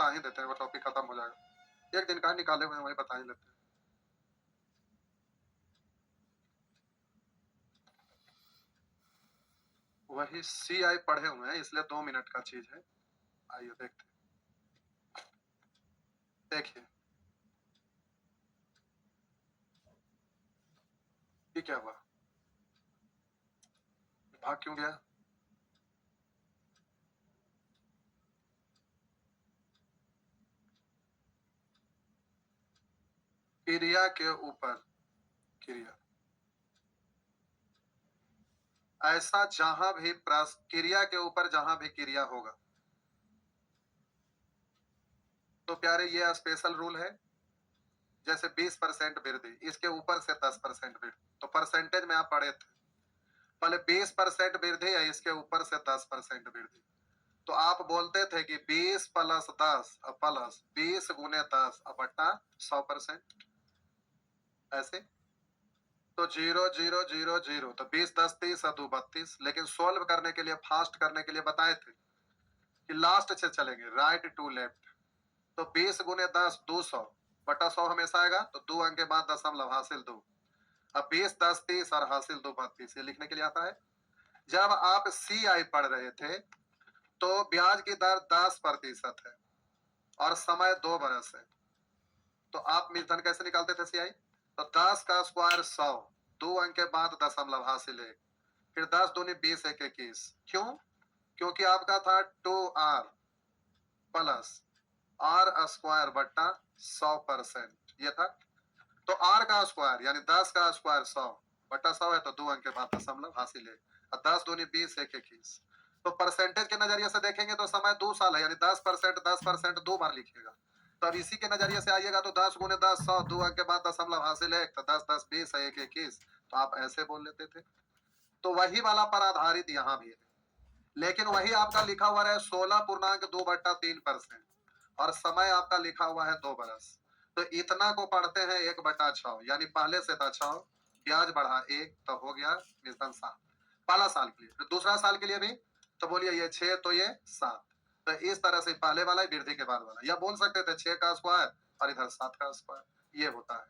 बता ही देते हैं, वो टॉपिक खत्म हो जाएगा। एक दिन का निकाले हुए वही बता ही लेते हैं। वही CI पढ़े हुए हैं, इसलिए 2 मिनट का चीज है। आइए देखते हैं। देखिए ये क्या हुआ, भाग क्यों गया? क्रिया के ऊपर क्रिया, ऐसा जहां भी क्रिया के ऊपर जहां भी क्रिया होगा, तो प्यारे ये स्पेशल रूल है। जैसे 20% वृद्धि, इसके ऊपर से 10% वृद्धि, तो परसेंटेज में आप पढ़े थे पहले 20% वृद्धि है, इसके ऊपर से 10% वृद्धि, तो आप बोलते थे कि 20 प्लस 10 प्लस 20 गुने 10 बट्टा 100%, ऐसे। तो 0 0 0 0, तो 20 10 30 और 2 32। लेकिन सोल्व करने के लिए, फास्ट करने के लिए बताए थे कि लास्ट से चलेंगे, राइट टू लेफ्ट। तो 20 गुने 10 200 बटा 100 हमेशा आएगा, तो 2 अंक के बाद दशमलव हासिल 2। अब 20 10 30 और हासिल 2 32, ये लिखने के लिए आता है। जब आप CI पढ़ रहे थे तो ब्याज की दर 10% है और समय 2 बरस है, तो आप मूलधन कैसे निकालते थे CI? तो 10 का स्क्वायर 100, 2 अंक के बाद दशमलव हासिल 1, फिर 10 दूनी 20 1 21। क्यों? क्योंकि आपका था 2R प्लस R स्क्वायर बट्टा 100%, ये था। तो R का स्क्वायर यानी 10 का स्क्वायर 100 बट्टा 100 है, तो 2 अंक के बाद दशमलव हासिल है, और 10 दूनी 20 1 21। तो परसेंटेज के नजरिए से देखेंगे तो समय 2 साल है, यानी 10% 2 बार लिखिएगा। तो अब इसी के नजरिए से आइएगा तो 10 गुने 10 100, 2 अंक के बाद दशमलव हासिल है, तो 10 10 20 1 21, तो आप ऐसे बोल लेते थे। तो वही वाला पर आधारित यहाँ भी है, लेकिन वही आपका लिखा हुआ है 16.2/3%, और समय आपका लिखा हुआ है 2 बरस। तो इतना को पढ़ते हैं 1/6, यानी पहले से था 6, ब्याज बढ़ा 1, तो हो गया निधन 7 पहला साल के लिए। तो दूसरा साल के लिए भी तो बोलिए ये 6 तो ये 7, तो इस तरह से पहले वाला वृद्धि के बाद वाला, या बोल सकते थे 6 का स्क्वायर और इधर 7 का स्क्वायर, ये होता है।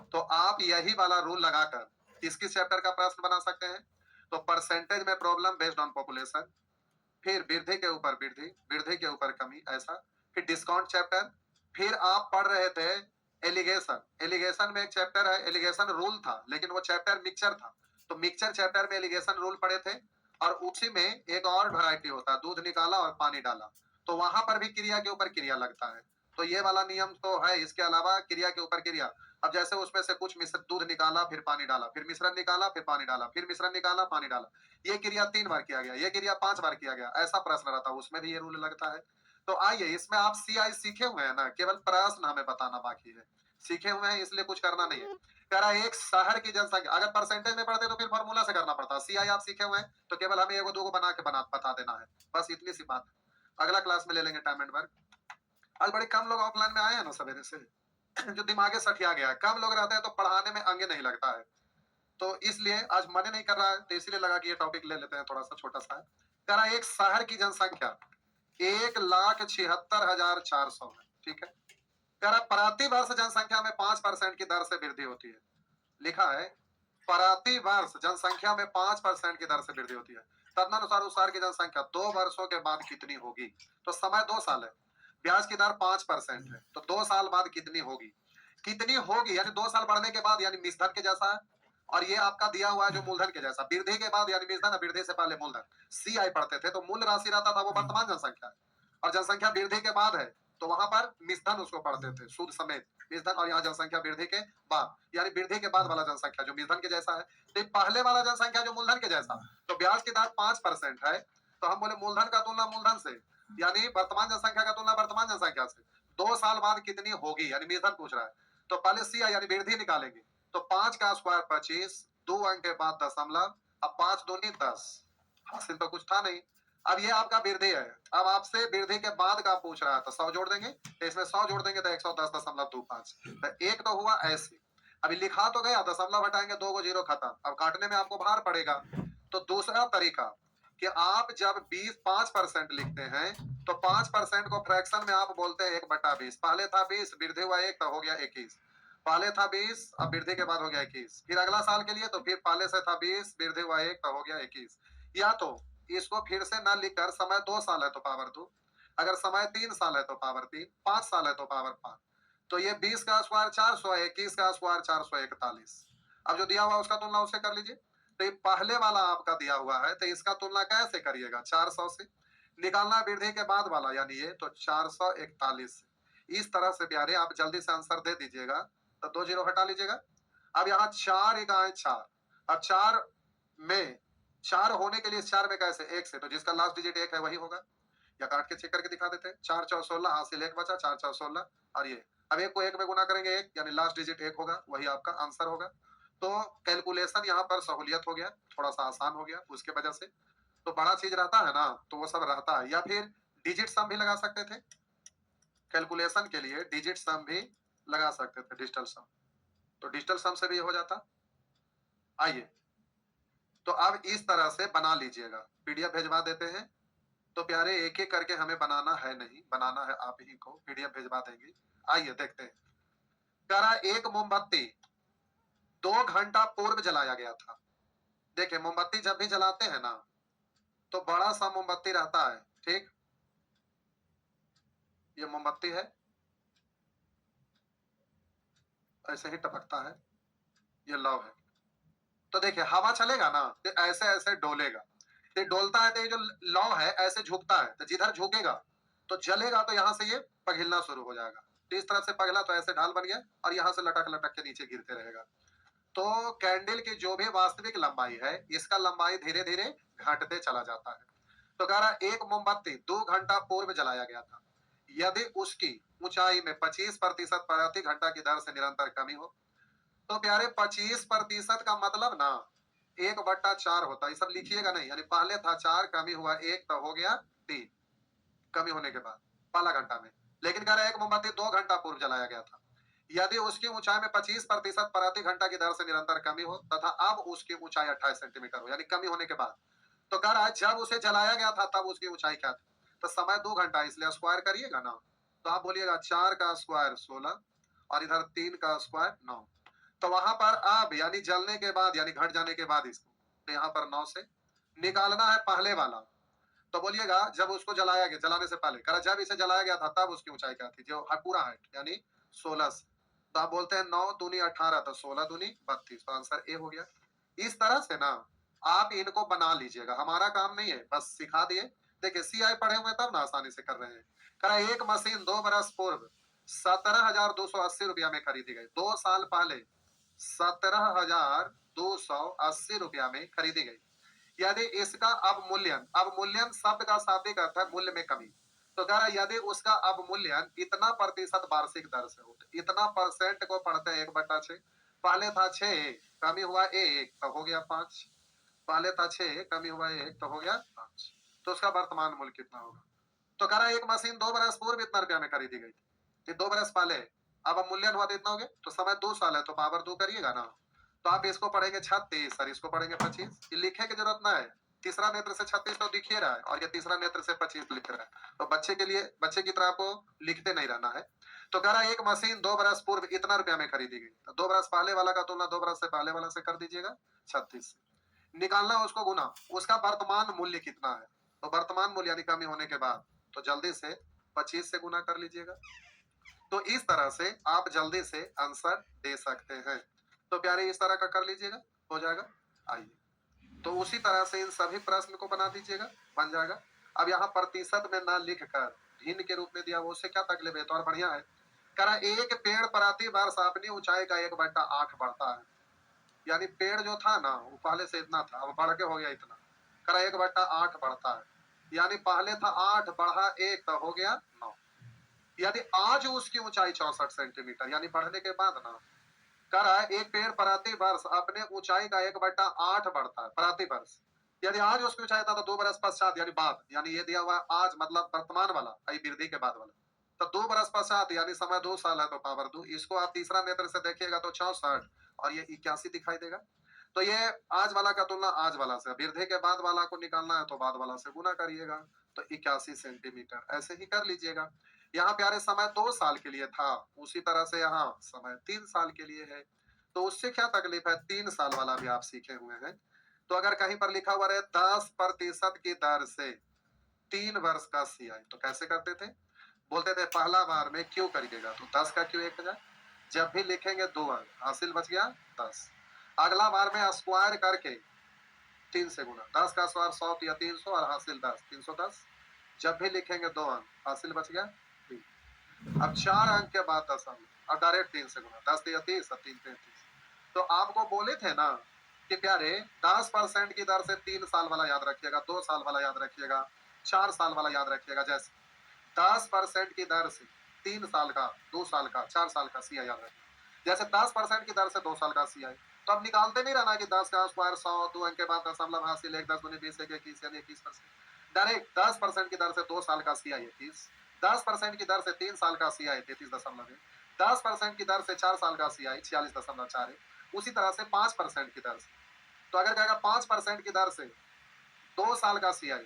तो आप यही वाला रूल लगाकर किस किस चैप्टर का प्रश्न बना सकते हैं? तो परसेंटेज में प्रॉब्लम बेस्ड ऑन पॉपुलेशन, फिर वृद्धि के ऊपर वृद्धि, वृद्धि के ऊपर कमी, ऐसा। फिर डिस्काउंट चैप्टर, फिर आप पढ़ रहे थे एलिगेशन। एलिगेशन में एक चैप्टर है, एलिगेशन रूल था, लेकिन वो चैप्टर मिक्सचर था, तो मिक्सचर चैप्टर में एलिगेशन रूल पढ़े थे। और उसी में एक और वैरायटी होता है, दूध निकाला और पानी डाला, तो वहां पर भी क्रिया के ऊपर क्रिया लगता है। तो ये वाला नियम तो है, इसके अलावा क्रिया के ऊपर क्रिया। अब जैसे उसमें से कुछ मिश्र, दूध निकाला फिर पानी डाला, फिर मिश्रण निकाला फिर पानी डाला, फिर मिश्रण निकाला पानी डाला, ये क्रिया 3 बार किया गया, ये क्रिया 5 बार किया गया, ऐसा प्रश्न रहता है, उसमें भी ये रूल लगता है। तो आइए, इसमें आप CI सीखे हुए हैं ना, केवल प्रश्न हमें बताना बाकी है। सीखे हुए हैं इसलिए कुछ करना नहीं है। कह रहा है एक शहर की जनसंख्या, अगर परसेंटेज में पढ़ते तो फिर फॉर्मूला से करना पड़ता। CI आप सीखे हुए हैं तो केवल हमें एगो दो बता देना है, बस इतनी सी बात है। अगला क्लास में ले लेंगे टाइम एंड वर्क। आज बड़े कम लोग ऑफलाइन में आए हैं ना सवेरे से, जो दिमागे सठिया गया है, कम लोग रहते हैं तो पढ़ाने में अंगे नहीं लगता है, तो इसलिए आज मन नहीं कर रहा है, तो इसलिए लगा कि ये टॉपिक ले लेते हैं, थोड़ा सा छोटा सा है। कह रहा है एक शहर की जनसंख्या 1,76,400 है, ठीक है। कह रहा है प्रति वर्ष जनसंख्या में 5% की दर से वृद्धि होती है। लिखा है प्रति वर्ष जनसंख्या में 5% की दर से वृद्धि होती है। तदनुसार उस शहर की जनसंख्या 2 वर्षों के बाद कितनी होगी? तो समय 2 साल है, ब्याज की दर 5% है, तो 2 साल बाद कितनी होगी? कितनी होगी यानी 2 साल बढ़ने के बाद, यानी मिश्रण के जैसा है। और ये आपका दिया हुआ है जो मूलधन के जैसा, वृद्धि के बाद यानी मिश्रण, वृद्धि से पहले मूलधन। CI पढ़ते थे तो मूल राशि रहता था वो वर्तमान जनसंख्या है, और जनसंख्या वृद्धि के बाद है तो वहां पर मिश्रण उसको पढ़ते थे, सूद समेत मिश्रण, और यहाँ जनसंख्या वृद्धि के बाद, यानी वृद्धि के बाद वाला जनसंख्या जो मिश्रण के जैसा है। तो पहले वाला जनसंख्या जो मूलधन के जैसा, तो ब्याज की दर 5% है, तो हम बोले मूलधन का तुलना मूलधन से, यानी वर्तमान जनसंख्या का तुलना वर्तमान जनसंख्या से 2 साल बाद कितनी होगी, यानी मिश्रण पूछ रहा है। तो पहले CI यानी वृद्धि निकालेंगे, तो 5 का स्क्वायर 25, 2 अंक के बाद दशमलव, अब 5 दूनी 10, हासिल तो कुछ था नहीं। अब ये आपका वृद्धि है, अब आपसे वृद्धि के बाद का पूछ रहा है, तो 100 जोड़ देंगे, तो इसमें 100 जोड़ देंगे तो 110.25, तो एक तो हुआ ऐसे। अभी लिखा तो गया, दशमलव हटाएंगे 2 को 0 खत्म, अब काटने में आपको भार पड़ेगा। तो दूसरा तरीका कि आप जब 5% लिखते हैं तो 5% को फ्रैक्शन में आप बोलते हैं 1/20। पहले था 20, वृद्धि हुआ 1 तो हो गया 21। पहले था 20, अब वृद्धि के बाद हो गया 21। फिर अगला साल के लिए तो फिर पहले से था 20, वृद्धि हुआ 1 तो हो गया 21। या तो इसको फिर से ना लिखकर समय 2 साल है तो पावर 2, अगर समय 3 साल है तो पावर 3, 5 साल है तो पावर 5। तो ये 20 का स्क्वायर 400 है, 21 का स्क्वायर 441। अब जो दिया हुआ उसका तुलना उससे कर लीजिए। तो ये पहले वाला आपका दिया हुआ है, तो इसका तुलना कैसे करिएगा? 400 से। निकालना वृद्धि के बाद वाला यानी ये, तो 441। इस तरह से प्यारे आप जल्दी से आंसर दे दीजिएगा। तो 2 जीरो हटा लीजिएगा। अब यहाँ 4 इकाएं 4। अब 4 में 4 होने के लिए 4 में कैसे? 1 से, तो जिसका लास्ट डिजिट 1 है वही होगा। या काट के चेक करके दिखा देते हैं। 4 4 16, हासिल 1 बचा, 4 4 16। और ये अब 1 को 1 में गुना करेंगे 1, यानी लास्ट डिजिट 1 होगा, वही आपका आंसर होगा। तो कैलकुलेशन यहाँ पर सहूलियत हो गया, थोड़ा सा आसान हो गया उसके वजह से। तो बड़ा चीज रहता है ना, तो वो सब रहता है। या फिर डिजिट सम भी लगा सकते थे, कैलकुलेशन के लिए डिजिट सम भी लगा सकते थे, डिजिटल सम। तो डिजिटल सम से भी हो जाता। आइए, तो अब इस तरह से बना लीजिएगा, पीडीएफ भेजवा देते हैं। तो प्यारे एक एक करके हमें बनाना है नहीं, बनाना है आप ही को, पीडीएफ भेजवा देंगे। आइए देखते हैं। करा एक मोमबत्ती 2 घंटा पूर्व जलाया गया था। देखिए मोमबत्ती जब भी जलाते हैं ना, तो बड़ा सा मोमबत्ती रहता है, ठीक? ये मोमबत्ती है, ऐसे ही टपकता है, ये लौ है। तो देखिए हवा चलेगा ना, तो ऐसे ऐसे डोलेगा। ये डोलता है तो ये जो लौ है ऐसे झुकता है, तो जिधर झुकेगा तो जलेगा, तो यहाँ से ये पघिलना शुरू हो जाएगा। तो इस तरफ से पगला तो ऐसे ढाल बन गया, और यहाँ से लटक लटक के नीचे गिरते रहेगा। तो कैंडल की जो भी वास्तविक लंबाई है, इसका लंबाई धीरे धीरे घटते चला जाता है। तो कह रहा एक मोमबत्ती 2 घंटा पूर्व जलाया गया था। यदि उसकी ऊंचाई में 25% प्रति घंटा की दर से निरंतर कमी हो, तो प्यारे 25% का मतलब ना 1/4 होता है। ये सब लिखिएगा नहीं, यानी पहले था 4, कमी हुआ 1 तो हो गया 3, कमी होने के बाद पहला घंटा में। लेकिन कह रहा है एक मोमबत्ती 2 घंटा पूर्व जलाया गया था, यदि उसकी ऊंचाई में 25% प्रति घंटा की दर से निरंतर कमी हो तथा अब उसकी ऊंचाई 28 सेंटीमीटर हो, यानी कमी होने के बाद। तो कह रहा है जब उसे जलाया गया था तब उसकी ऊंचाई क्या थी? तो समय 2 घंटा, इसलिए स्क्वायर करिएगा ना। तो आप बोलिएगा 4 का स्क्वायर 16 और इधर 3 का स्क्वायर 9। तो वहां पर अब यानी जलने के बाद, यानी घट जाने के बाद इसको, तो यहाँ पर 9 से निकालना है पहले वाला। तो बोलिएगा जब उसको जलाया गया, जलाने से पहले, कह जब इसे जलाया गया था तब उसकी ऊंचाई क्या थी? जो पूरा हाइट यानी 16 से। तो आप बोलते हैं 9 दूनी 18, तो 16 दूनी 32। तो आंसर ए हो गया। इस तरह से ना आप इनको बना लीजिएगा, हमारा काम नहीं है, बस सिखा दिए। देखिए सीआई पढ़े हुए तब ना आसानी से कर रहे हैं। कह एक मशीन 2 बरस पूर्व 17,280 रुपया में खरीदी गई। 2 साल पहले 17,280 रुपया में खरीदी गई। यदि इसका अवमूल्यन शब्द का शाब्दिक अर्थ है मूल्य में कमी। तो कह रहा है यदि उसका अवमूल्यन इतना प्रतिशत वार्षिक दर से हो, तो इतना परसेंट को पढ़ते हैं 1/6। पहले था 6, कमी हुआ 1 तो हो गया 5। पहले था 6, कमी हुआ 1 तो हो गया 5। तो उसका वर्तमान मूल्य कितना होगा? तो कह रहा है एक मशीन 2 बरस पूर्व इतना रुपया में खरीदी गई थी, 2 बरस पहले। अब मूल्यन हुआ तो इतना हो गया, तो समय 2 साल है तो पावर 2 करिएगा ना। तो आप इसको पढ़ेंगे 36 और इसको पढ़ेंगे 25। ये लिखे की जरूरत ना है, तीसरा नेत्र से 36 तो दिख ही रहा है, और ये तीसरा नेत्र से 25 लिख रहा है। तो बच्चे के लिए, बच्चे की तरह आपको लिखते नहीं रहना है। तो कह रहा है एक मशीन 2 बरस पूर्व इतना रुपया में खरीदी गई। तो 2 बरस पहले वाला का तुलना 2 बरस से पहले वाला से कर दीजिएगा 36 से। निकालना उसको गुना, उसका वर्तमान मूल्य कितना है? तो वर्तमान मूल्य यानी कमी होने के बाद, तो जल्दी से 25 से गुना कर लीजिएगा। तो इस तरह से आप जल्दी से आंसर दे सकते हैं। तो प्यारे इस तरह का कर लीजिएगा, हो जाएगा। आइए, तो उसी तरह से इन सभी प्रश्न को बना दीजिएगा, बन जाएगा। अब यहाँ प्रतिशत में ना लिखकर भिन्न के रूप में दिया, वो उससे क्या तकलीफ है? तो और बढ़िया है। करा एक पेड़ प्रति वर्ष अपनी ऊंचाई का 1/8 बढ़ता है। यानी पेड़ जो था ना वो पहले से इतना था, अब बढ़ के हो गया इतना। करा 1/8 बढ़ता है, यानी पहले था 8 बढ़ा 1 तो हो गया 9। यदि आज उसकी ऊंचाई 64 सेंटीमीटर, यानी बढ़ने के बाद ना, कह रहा है एक पेड़ प्रति वर्ष अपने ऊंचाई का 1/8 बढ़ता है प्रति वर्ष। यदि आज उसकी ऊंचाई था तो 2 बरस पश्चात, यानी बाद, यानी ये दिया हुआ आज मतलब वर्तमान वाला, वृद्धि के बाद वाला। तो 2 बरस पश्चात यानी समय 2 साल है तो पावर 2। इसको आप तीसरा नेत्र से देखिएगा तो 64 और ये 81 दिखाई देगा। तो ये आज वाला का तुलना आज वाला से, वृद्धि के बाद वाला को निकालना है तो बाद वाला से गुना करिएगा। तो 81 सेंटीमीटर, ऐसे ही कर लीजिएगा। यहाँ प्यारे समय 2 साल के लिए था, उसी तरह से यहाँ समय 3 साल के लिए है। तो उससे क्या तकलीफ है, 3 साल वाला भी आप सीखे हुए हैं। तो अगर कहीं पर लिखा हुआ रहे 10% की दर से 3 वर्ष का सीआई, तो कैसे करते थे? बोलते थे पहला बार में क्यों करिएगा, तो 10 का क्यों 1000, जब भी लिखेंगे 2 अंक, हासिल बच गया 10। अगला बार में स्क्वायर करके 3 से गुना, 10 का स्क्वायर 100 या 300 और हासिल 10, 310। जब भी लिखेंगे 2 अंक, हासिल बच गया 3। अब 4 अंक के बाद दशमलव और डायरेक्ट 3 से गुना, 10 या 30 और 3 33। तो आपको बोले थे ना कि प्यारे 10% की दर से 3 साल वाला याद रखिएगा, 2 साल वाला याद रखिएगा, 4 साल वाला याद रखिएगा। जैसे 10% की दर से 3 साल का, 2 साल का, 4 साल का सीआई याद रखिए। जैसे 10% की दर से 2 साल का सीआई, तो अब निकालते नहीं रहना कि 10 का स्क्वायर 100, 2 अंक के बाद दशमलव हासिल 1, 10 दूनी 20, 1 21 यानी 21%। डायरेक्ट 10% की दर से 2 साल का सीआई 21, 10% की दर से 3 साल का सीआई 33.1, 10% की दर से 4 साल का सीआई 46.41, उसी तरह से 5% की दर से। तो अगर कहेगा 5% की दर से 2 साल का सीआई,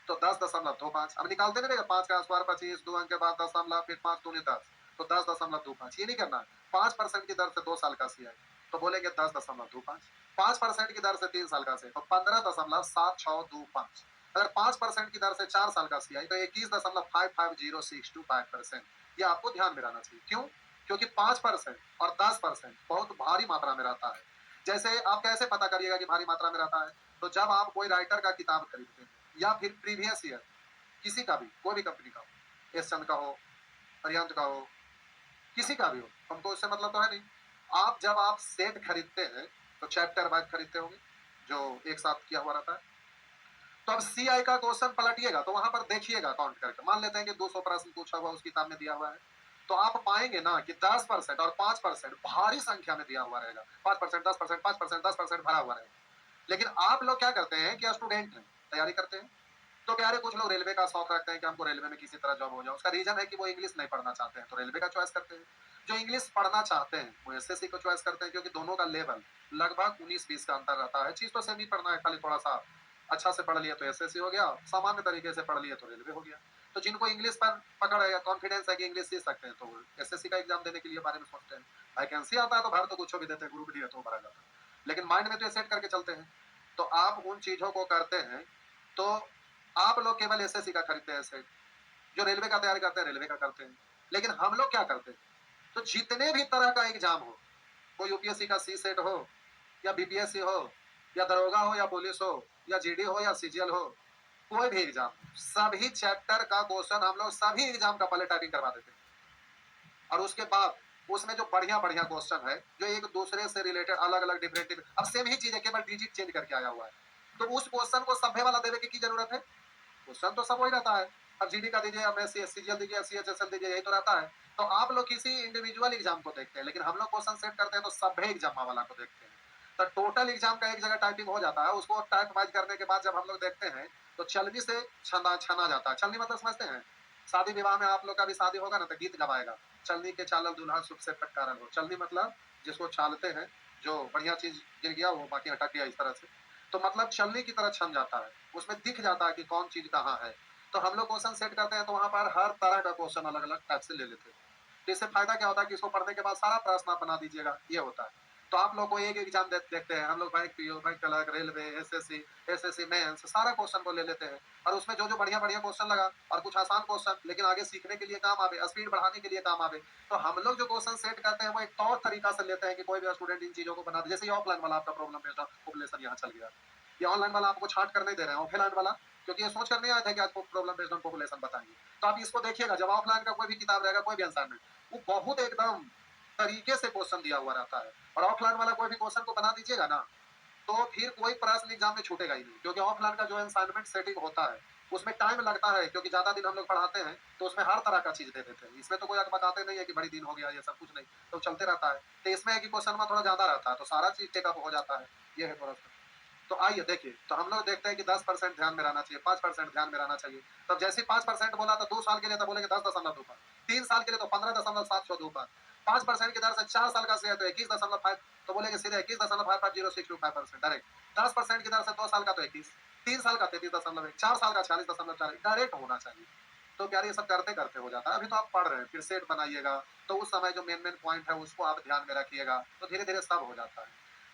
तो 10.25। अब निकालते नहीं रहेगा, 5 का स्क्वायर 25, 2 अंक के बाद दशमलव, फिर 5 दूनी 10, तो 10.25। ये नहीं करना है। 5% की दर से 2 साल का सीआई, तो बोलेंगे 10.25। 5% की दर से 3 साल का से, तो 15.7625। अगर 5% की दर से 4 साल का सीआई, तो 21.550625%। ये आपको ध्यान में रहना चाहिए। क्यों? क्योंकि 5% और 10% बहुत भारी मात्रा में रहता है। जैसे आप कैसे पता करिएगा कि भारी मात्रा में रहता है? तो जब आप कोई राइटर का किताब खरीदते हैं या फिर प्रीवियस ईयर किसी का भी, कोई भी कंपनी का हो, एस चंद का हो, अरिहंत का हो, किसी का भी हो, हमको उससे मतलब तो है नहीं। आप जब आप सेट खरीदते हैं तो चैप्टर वाइज खरीदते होंगे जो एक साथ किया हुआ रहता है। तो अब सीआई का क्वेश्चन पलटिएगा तो वहां पर देखिएगा काउंट करके, मान लेते हैं कि 200 प्रश्न पूछा हुआ उस किताब में दिया हुआ है, तो आप पाएंगे ना कि 10% और 5% भारी संख्या में दिया हुआ रहेगा। 5%, 10%, 5%, 10% भरा हुआ रहेगा। लेकिन आप लोग क्या करते हैं कि स्टूडेंट हैं, तैयारी करते हैं, तो प्यारे कुछ लोग रेलवे का शौक रखते हैं कि हमको रेलवे में किसी तरह जॉब हो जाए। उसका रीजन है कि वो इंग्लिश नहीं पढ़ना चाहते हैं, तो रेलवे का चॉइस करते हैं। जो इंग्लिश पढ़ना चाहते हैं वो एसएससी को चॉइस करते हैं, क्योंकि दोनों का लेवल लगभग 19-20 का अंतर रहता है। चीज तो सेम ही पढ़ना है, खाली थोड़ा सा अच्छा से पढ़ लिया तो एसएससी हो गया, सामान्य तरीके से पढ़ लिया तो रेलवे हो गया। तो जिनको इंग्लिश पर पकड़ है, कॉन्फिडेंस है कि इंग्लिश सीख सकते हैं, तो एसएससी का एग्जाम देने के लिए बारे में सोचते हैं। वैकेंसी आता है तो भर तो कुछ भी देते हैं, ग्रुप डी है तो भरा जाता है, लेकिन माइंड में तो सेट करके चलते हैं। तो आप उन चीजों को करते हैं, तो आप लोग केवल एसएससी का खरीदते हैं सेट, जो रेलवे का तैयारी करते हैं रेलवे का करते हैं। लेकिन हम लोग क्या करते हैं, तो जितने भी तरह का एग्जाम हो, वो यूपीएससी का सी सेट हो या बीपीएससी हो या दरोगा हो या पुलिस हो या जीडी हो या सीजीएल हो, कोई भी एग्जाम, सभी चैप्टर का क्वेश्चन हम लोग सभी एग्जाम का पहले टाइपिंग करवा देते हैं, और उसके बाद उसमें जो बढ़िया बढ़िया क्वेश्चन है जो एक दूसरे से रिलेटेड अलग अलग डिफरेंट, अब सेम ही चीज है केवल डिजिट चेंज करके आया हुआ है, तो उस क्वेश्चन को सभ्य वाला देने की जरूरत है? क्वेश्चन तो सब वही रहता है। अब जीडी का दीजिए, अब सीजीएल दीजिए, सीएचएसएल दीजिए, यही तो रहता है। तो आप लोग किसी इंडिविजुअल एग्जाम को देखते हैं, लेकिन हम लोग क्वेश्चन सेट करते हैं तो सभ्य एग्जाम वाला को देखते हैं। तो टोटल एग्जाम का एक जगह टाइपिंग हो जाता है, उसको टाइप वाइज करने के बाद जब हम लोग देखते हैं तो चलनी से छना जाता है। चलनी मतलब समझते हैं? शादी विवाह में आप लोग का भी शादी होगा ना तो गीत गवाएगा, चलनी के चालल दुल्हा सुख से फटकारल हो। चलनी मतलब जिसको चालते हैं, जो बढ़िया चीज गिर गया वो बाकी हटक गया, इस तरह से। तो मतलब चलनी की तरह छन जाता है, उसमें दिख जाता है कि कौन चीज कहाँ है। तो हम लोग क्वेश्चन सेट करते हैं तो वहां पर हर तरह का क्वेश्चन अलग अलग टाइप से ले लेते हैं। तो इससे फायदा क्या होता है कि इसको पढ़ने के बाद सारा प्रश्न आप बना दीजिएगा, ये होता है। तो आप लोग को एक एग्जाम देखते हैं, हम लोग bank PO, bank clerk, railway, SSC mains, सारा क्वेश्चन को ले लेते हैं, और उसमें जो जो बढ़िया बढ़िया क्वेश्चन लगा और कुछ आसान क्वेश्चन लेकिन आगे सीखने के लिए काम आवे, स्पीड बढ़ाने के लिए काम आवे, तो हम लोग जो क्वेश्चन सेट करते हैं वो एक तौर तरीका से लेते हैं कि कोई भी स्टूडेंट इन चीजों को बना दे। जैसे ऑफलाइन वाला आपका प्रॉब्लम बेस्ड पॉपुलेशन यहाँ चल गया, ये ऑनलाइन वाला आपको छाट कर नहीं दे रहे हैं, ऑफलाइन वाला, क्योंकि ये सोच कर नहीं आया था कि आज प्रॉब्लम बेस्ड ऑन पॉपुलेशन बताएंगे। तो आप इसको देखिएगा, जब ऑफलाइन का कोई भी किताब रहेगा, कोई भी असाइनमेंट, वो बहुत एकदम तरीके से क्वेश्चन दिया हुआ रहता है। और ऑफलाइन वाला कोई भी क्वेश्चन को बना दीजिएगा ना, तो फिर कोई प्रश्न एग्जाम में छूटेगा ही नहीं, क्योंकि ऑफलाइन का जो असाइनमेंट सेटिंग होता है उसमें टाइम लगता है, क्योंकि ज्यादा दिन हम लोग पढ़ाते हैं तो उसमें हर तरह का चीज दे देते हैं। इसमें तो कोई बताते नहीं है कि बड़ी दिन हो गया, ये सब कुछ नहीं, तो चलते रहता है। तो इसमें है कि क्वेश्चन में थोड़ा ज्यादा रहता है तो सारा चीज टेकअप हो जाता है, ये है थोड़ा सा। तो आइए देखिए, तो हम लोग देखते हैं कि 10% ध्यान में रहना चाहिए, 5% ध्यान में रहना चाहिए। तब जैसे 5% बोला तो 2 साल के लिए तो बोलेंगे 10.25, 3 साल के लिए तो 15.725, 5% की दर से 4 साल का शेयर तो 21.5, तो बोलेंगे सीधे 21.550625% डायरेक्ट। 10% की दर से 2 साल का तो 21, 3 साल का 33.1, 4 साल का 46.4, डायरेक्ट होना चाहिए। तो प्यारे ये सब करते-करते हो जाता है। अभी तो आप पढ़ रहे हैं, फिर सेट बनाइएगा, तो उस समय जो मेन पॉइंट है उसको आप ध्यान में रखिएगा, तो धीरे-धीरे सब हो जाता है।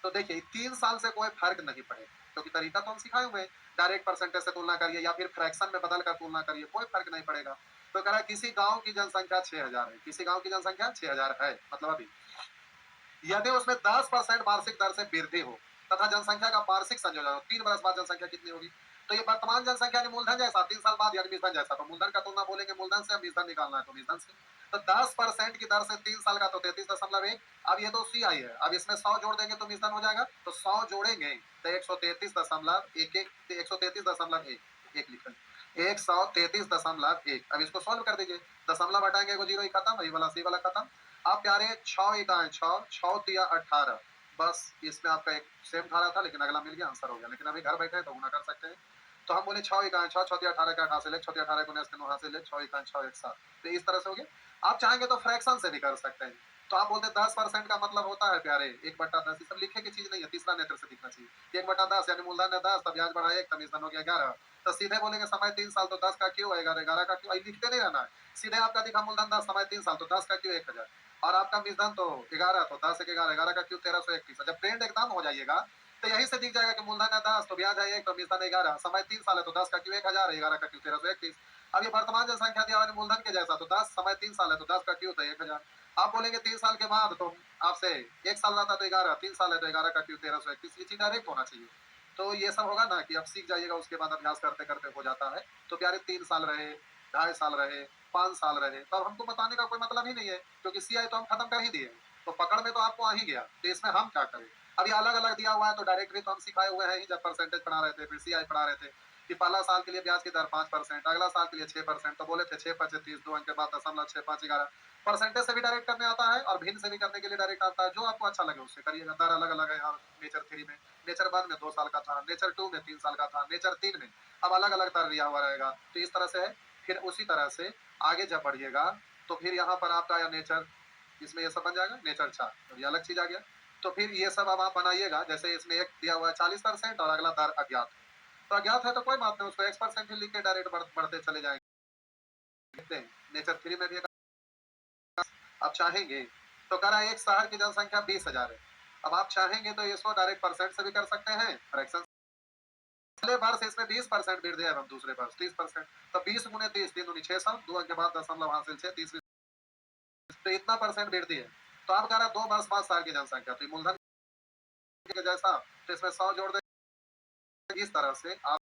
तो देखिए 3 साल से कोई फ़र्क नहीं पड़ेगा, क्योंकि तरीका तो हम सिखाए हुए हैं। डायरेक्ट परसेंटेज से तुलना करिए या फिर फ्रैक्शन में बदल कर तुलना करिए, कोई फ़र्क नहीं पड़ेगा। तो कह रहा है किसी गाँव की जनसंख्या 6000 है, किसी गाँव की जनसंख्या 6000 है, मतलब अभी यदि उसमें 10% वार्षिक दर से वृद्धि हो तथा जनसंख्या का वार्षिक संयोजन हो, 3 वर्ष बाद जनसंख्या कितनी होगी? तो ये वर्तमान जनसंख्या यानी मूलधन जैसा, 3 साल बाद यानी बीजधन जैसा। तो मूलधन का तुलना बोलेंगे मूलधन से, अब बीजधन निकालना है तो बीजधन से। तो 10% की दर से 3 साल का तो 33.1। अब ये तो सी आई है, अब इसमें 100 जोड़ देंगे तो बीजधन हो जाएगा। तो 100 जोड़ेंगे तो 133.11, 133.1 लिखें, 133.1। अब इसको सॉल्व कर दीजिए, दशमलव हटाएंगे, एगो जीरो ही खत्म, वही वाला सी वाला खत्म। आप प्यारे 6 इकाएं, 6 6 तिया 18, बस इसमें आपका एक सेम धारा था लेकिन अगला मिल गया, आंसर हो गया। लेकिन अभी घर बैठे हैं तो गुना कर सकते हैं। तो हम बोले 6 इकाएं, 6 6 तिया 18 का 8 हासिल है, 6 तिया 18 को 9 हासिल है, 6 इकाएं 6 1 7। तो इस तरह से हो गया। आप चाहेंगे तो फ्रैक्शन से भी कर सकते हैं। तो आप बोलते हैं 10% का मतलब होता है प्यारे 1/10। ये सब लिखे की चीज नहीं है, तीसरा नेत्र से दिखना चाहिए। 1/10 यानी मूलधन है 10, तब ब्याज बढ़ा 1, तब मूलधन हो गया 11। तो सीधे बोलेंगे समय 3 साल, तो 10 का क्यों है 11, 11 का क्यों, लिखते नहीं रहना है। सीधे आपका दिखा मूलधन 10, समय 3 साल, तो 10 का क्यों 1000। और आपका बीजधन तो 11, तो 10 एक 11, 11 का क्यों 1331। जब ट्रेंड एकदम हो जाइएगा तो यही से दिख जाएगा कि मूलधन है 10, तो ब्याज है 1, तो बीजधन 11, समय 3 साल है तो 10 का क्यों 1000, 11 का क्यों 1331। अब ये वर्तमान जनसंख्या दिया हुआ मूलधन के जैसा, तो 10 समय 3 साल है तो 10 का क्यों था 1000। आप बोलेंगे 3 साल के बाद, तो आपसे 1 साल रहता तो 11, 3 साल है तो 11 का क्यों 1331। ये चीज डायरेक्ट होना चाहिए। तो ये सब होगा ना कि आप सीख जाइएगा, उसके बाद अभ्यास करते करते हो जाता है। तो प्यारे 3 साल रहे, 2.5 साल रहे, 5 साल रहे, तब हमको बताने का कोई मतलब ही नहीं है, क्योंकि सीआई तो हम खत्म कर ही दिए। तो पकड़ में तो आपको आ ही गया, तो इसमें हम क्या करें? अभी अलग अलग दिया हुआ है तो डायरेक्टली तो हम सिखाए हुए हैं ही, जब परसेंटेज पढ़ा रहे थे, फिर सीआई पढ़ा रहे थे कि पहला साल के लिए ब्याज की दर 5%, अगला साल के लिए 6%। तो बोले थे 6 5 30, 2 अंक के बाद 0.65 11। परसेंटेज से भी डायरेक्ट करने आता है और भिन्न से भी करने के लिए डायरेक्ट आता है, जो आपको अच्छा लगे उससे करिएगा। दर अलग अलग है। नेचर 3 में, नेचर 1 में 2 साल का था, नेचर 2 में 3 साल का था, नेचर 3 में अब अलग अलग दर दिया हुआ रहेगा। तो इस तरह से है। फिर उसी तरह से आगे जब बढ़िएगा तो फिर यहाँ पर आपका आया नेचर, इसमें ये सब बन जाएगा नेचर 4, तो ये अलग चीज आ गया। तो फिर ये सब अब आप बनाइएगा, जैसे इसमें एक दिया हुआ है 40% और अगला दर अज्ञात है। तो अज्ञात है तो कोई बात नहीं, उसको x% ही लिख के डायरेक्ट बढ़ते चले जाएंगे। देखते हैं नेचर 3 में भी आप चाहेंगे तो कह रहा है एक शहर की जनसंख्या 20,000 है। अब आप चाहेंगे तो इसको डायरेक्ट परसेंट से भी कर सकते हैं, फ्रैक्शन। पहले वर्ष इसमें 20% वृद्धि है, हम दूसरे वर्ष 30%। तो 20 गुने 30, 3 दूनी 600, 2 अंक के बाद दशमलव हासिल 6, 30, तो इतना परसेंट वृद्धि है। तो आप कह रहा है 2 वर्ष 5 साल की जनसंख्या, तो मूलधन के जैसा, तो इसमें 100 जोड़ दें। इस तरह से आप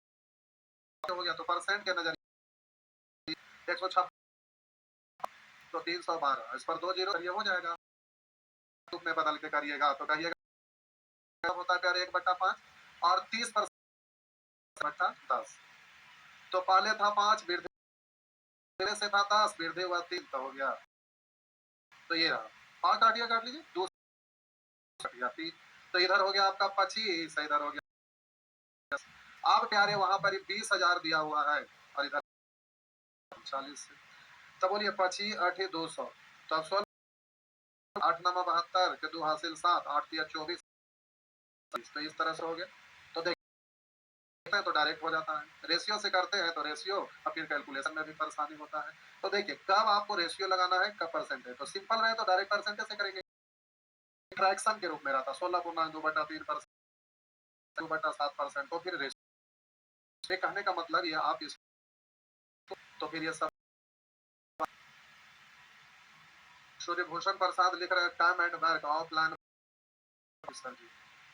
हो गया, तो परसेंट के नजरिए 156, तो 312, इस पर 2 जीरो ये हो जाएगा। रूप में बदल के करिएगा तो कहिएगा होता है प्यारे 1/5 और 30%/10। तो पहले था 5, वृद्धि से था 10, वृद्धि हुआ 3, तो हो गया। तो ये रहा 5, काट लीजिए, 2 कट गया 3। तो इधर हो गया आपका 25, इधर हो गया। आप प्यारे वहां पर 20,000 दिया हुआ है और इधर 40 से, तो बोलिए 25 8 200, तो अब 16 8 9 72 के 2 हासिल 7, 8 3 24। तो इस तरह से हो गया। तो देखते हैं तो डायरेक्ट हो जाता है। रेशियो से करते हैं तो रेशियो और फिर कैलकुलेशन में भी परेशानी होता है। तो देखिए कब आपको रेशियो लगाना है, कब परसेंटेज। तो सिंपल रहे तो डायरेक्ट परसेंटेज से करेंगे, फ्रैक्शन के रूप में रहता 16.2/3%, 2/7%। तो फिर रेशियो कहने का मतलब ये आप इस, तो फिर ये सब सूर्यभूषण प्रसाद लिख रहे हैं टाइम एंड वर्क ऑफलाइन।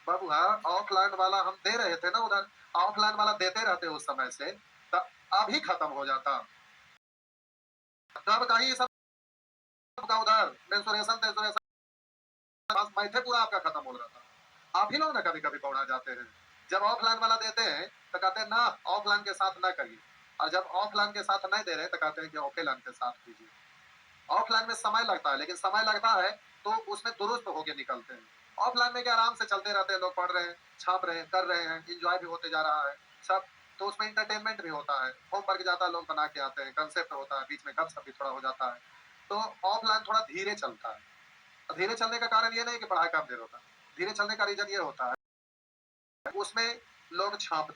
बाबू हाँ, ऑफलाइन वाला हम दे रहे थे ना उधर, ऑफलाइन वाला देते रहते उस समय से, तो अभी खत्म हो जाता। तब कहीं सब का उधर मेंसुरेशन मैथे पूरा आपका खत्म हो रहा था। आप ही लोग ना कभी कभी पौड़ा जाते हैं। जब ऑफलाइन वाला देते हैं तो कहते हैं ना ऑफलाइन के साथ ना करिए, और जब ऑफलाइन के साथ नहीं दे रहे तो कहते हैं कि ऑफलाइन के साथ कीजिए। ऑफलाइन में समय लगता है, लेकिन समय लगता है तो उसमें दुरुस्त होके निकलते हैं। ऑफलाइन में क्या आराम से चलते रहते हैं, लोग पढ़ रहे हैं, छाप रहे हैं, कर रहे हैं, इंजॉय भी होते जा रहा है सब। तो उसमें इंटरटेनमेंट भी होता है, होमवर्क ज्यादा लोग बना के आते हैं, कंसेप्ट होता है, बीच में गप भी थोड़ा हो जाता है। तो ऑफलाइन थोड़ा धीरे चलता है। धीरे चलने का कारण ये नहीं कि पढ़ाई कम देर होता है, धीरे चलने का रीजन ये होता है उसमें लोग छापते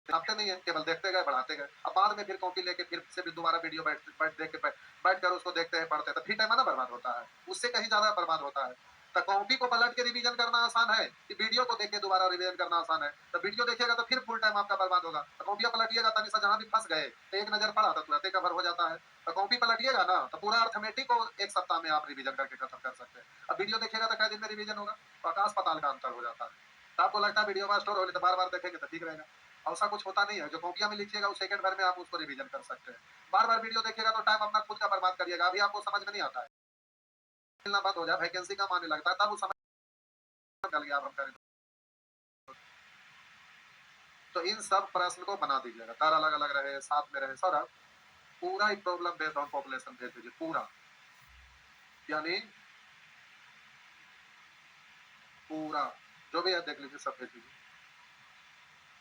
छापते नहीं है, केवल देखते गए, बढ़ाते गए। अब बाद में फिर कॉपी लेके फिर से भी दोबारा वीडियो बैठ कर उसको देखते हैं, पढ़ते हैं, तो फिर टाइम ना बर्बाद होता है, उससे कहीं ज्यादा बर्बाद होता है। तो कॉपी को पलट के रिवीजन करना आसान है कि वीडियो को देख के दोबारा रिवीजन करना आसान है। तो वीडियो देखिएगा तो फिर फुल टाइम आपका बर्बाद होगा। तो कॉपियां पलटिएगा तभी से जहां भी फंस गए तो एक नजर पड़ा तो तुरंत कवर हो जाता है। तो कॉपी पलटिएगा ना तो पूरा अर्थमेटिक को एक सप्ताह में आप रिवीजन करके खत्म कर सकते हैं। अब वीडियो देखिएगा तो कई दिन में रिवीजन होगा, तो आकाश पाताल का अंतर हो जाता है। तो आपको लगता है वीडियो में स्टोर हो तो बार बार देखेंगे तो ठीक रहेगा, ऐसा कुछ होता नहीं है। जो कॉपियां में लिखिएगा उस सेकंड भर में आप उसको रिवीजन कर सकते हैं। बार बार वीडियो देखिएगा तो टाइम अपना खुद का बर्बाद करिएगा, अभी आपको समझ में नहीं आता है, मिलना बंद हो जाए, वैकेंसी कम आने लगता है, तब उस समय गल गया अब हम करें। तो इन सब प्रश्न को बना दीजिएगा, तार अलग अलग रहे, साथ में रहे, सौरभ पूरा ही प्रॉब्लम बेस्ड ऑन पॉपुलेशन भेज दीजिए पूरा, यानी पूरा जो भी है देख लीजिए, सब भेज दीजिए।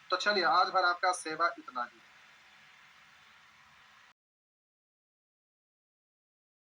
तो चलिए आज भर आपका सेवा इतना ही।